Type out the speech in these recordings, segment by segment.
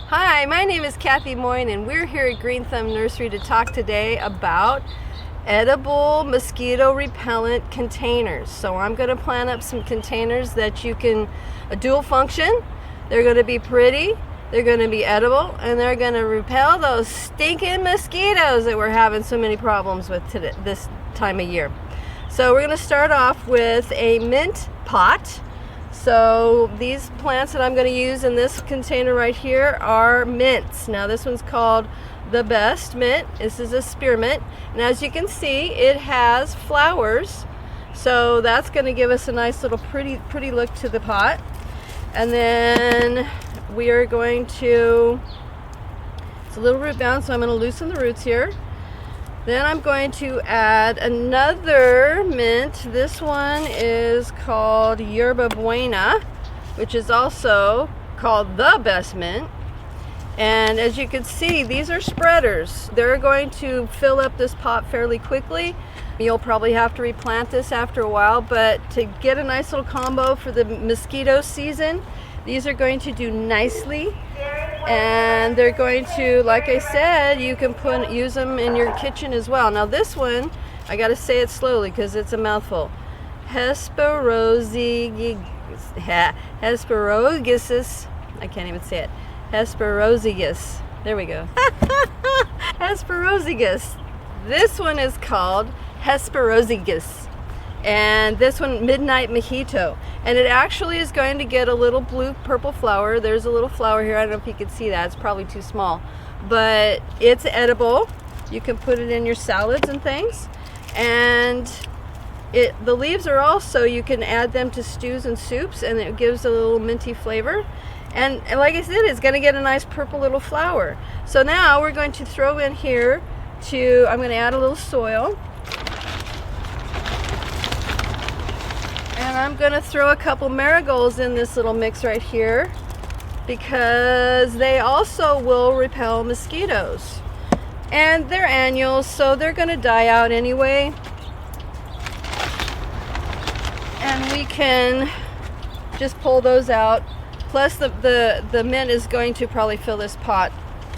Hi, my name is Kathy Moine and we're here at Green Thumb Nursery to talk today about edible mosquito repellent containers. So I'm going to plan up some containers that you can dual function. They're going to be pretty, they're going to be edible, and they're going to repel those stinking mosquitoes that we're having so many problems with today, this time of year. So we're going to start off with a mint pot. So these plants that I'm going to use in this container right here are mints. Now this one's called the Best Mint. This is a Spearmint, and as you can see, it has flowers. So that's going to give us a nice little pretty look to the pot. And then we are going to, it's a little root bound, so I'm going to loosen the roots here. Then I'm going to add another mint. This one is called Yerba Buena, which is also called the Best Mint. And as you can see, these are spreaders. They're going to fill up this pot fairly quickly. You'll probably have to replant this after a while, but to get a nice little combo for the mosquito season, these are going to do nicely. And they're going to, like I said, you can use them in your kitchen as well. Now this one, I gotta say it slowly because it's a mouthful. Hesperosis, I can't even say it. Hesperosis. There we go. Hesperosis. This one is called Hesperosis. And this one, Midnight Mojito. And it actually is going to get a little blue purple flower. There's a little flower here. I don't know if you can see that. It's probably too small. But it's edible. You can put it in your salads and things. And the leaves are also, you can add them to stews and soups, and it gives a little minty flavor. And like I said, it's going to get a nice purple little flower. So now we're going to throw in here I'm going to add a little soil. And I'm going to throw a couple marigolds in this little mix right here because they also will repel mosquitoes. And they're annuals, so they're going to die out anyway. And we can just pull those out. Plus the mint is going to probably fill this pot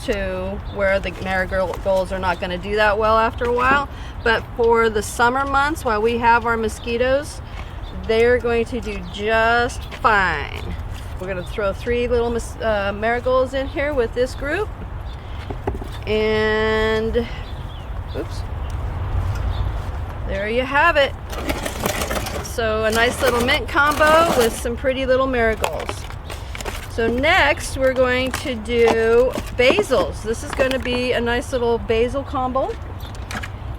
to where the marigolds are not going to do that well after a while. But for the summer months, while we have our mosquitoes, they're going to do just fine. We're going to throw 3 little marigolds in here with this group. And, oops, there you have it. So a nice little mint combo with some pretty little marigolds. So next we're going to do basils. This is going to be a nice little basil combo.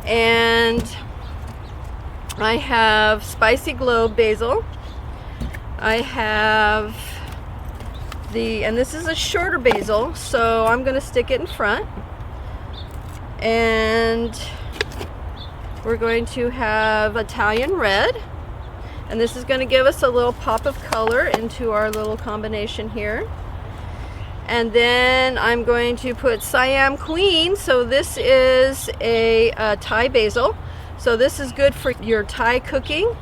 And I have Spicy Glow basil. I have and this is a shorter basil, so I'm going to stick it in front. And we're going to have Italian red. And this is going to give us a little pop of color into our little combination here. And then I'm going to put Siam Queen. So this is a Thai basil. So this is good for your Thai cooking,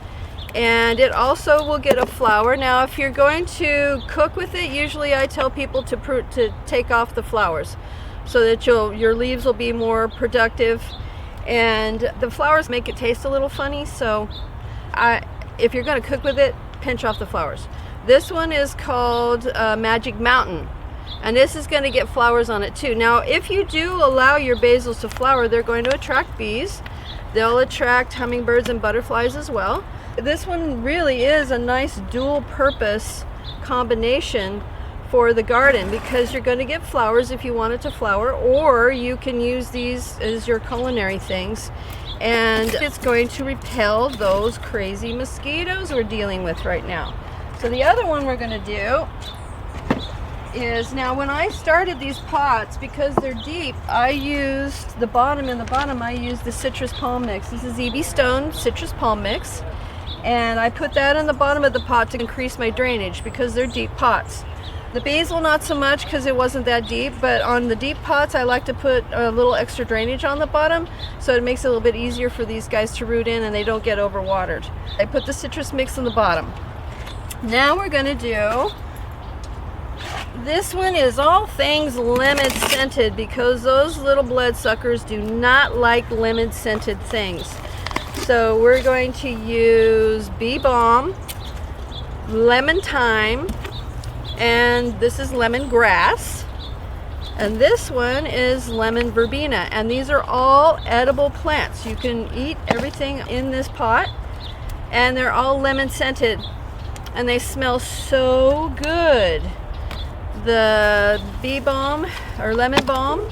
and it also will get a flower. Now if you're going to cook with it, usually I tell people to take off the flowers so that your leaves will be more productive, and the flowers make it taste a little funny, so if you're going to cook with it, pinch off the flowers. This one is called Magic Mountain, and this is going to get flowers on it too. Now if you do allow your basils to flower, they're going to attract bees. They'll attract hummingbirds and butterflies as well. This one really is a nice dual purpose combination for the garden because you're going to get flowers if you want it to flower, or you can use these as your culinary things, and it's going to repel those crazy mosquitoes we're dealing with right now. So the other one we're going to do is, now when I started these pots, because they're deep, I used the bottom. In the bottom I used the citrus palm mix. This is EB Stone citrus palm mix, and I put that in the bottom of the pot to increase my drainage because they're deep pots. The basil not so much because it wasn't that deep, but on the deep pots I like to put a little extra drainage on the bottom so it makes it a little bit easier for these guys to root in and they don't get overwatered. I put the citrus mix in the bottom. Now we're going to do This one is all things lemon scented because those little bloodsuckers do not like lemon scented things. So we're going to use bee balm, lemon thyme, and this is lemongrass. And this one is lemon verbena. And these are all edible plants. You can eat everything in this pot. And they're all lemon scented. And they smell so good. The bee balm or lemon balm.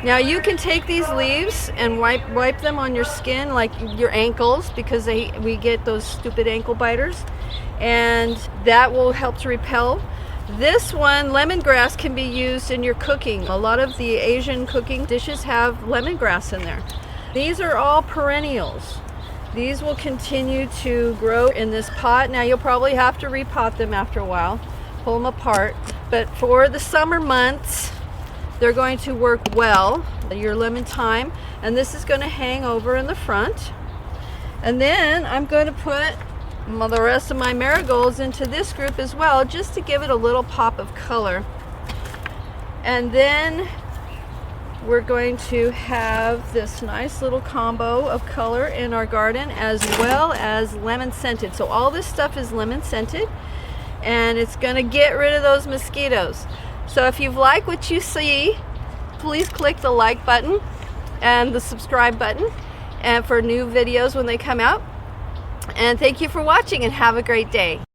Now you can take these leaves and wipe them on your skin, like your ankles, because we get those stupid ankle biters, and that will help to repel. This one, lemongrass, can be used in your cooking. A lot of the Asian cooking dishes have lemongrass in there. These are all perennials. These will continue to grow in this pot. Now you'll probably have to repot them after a while, pull them apart. But for the summer months, they're going to work well, your lemon thyme. And this is going to hang over in the front. And then I'm going to put the rest of my marigolds into this group as well, just to give it a little pop of color. And then we're going to have this nice little combo of color in our garden, as well as lemon scented. So all this stuff is lemon scented, and it's going to get rid of those mosquitoes. So if you've liked what you see, please click the like button and the subscribe button, and for new videos when they come out. And thank you for watching, and have a great day.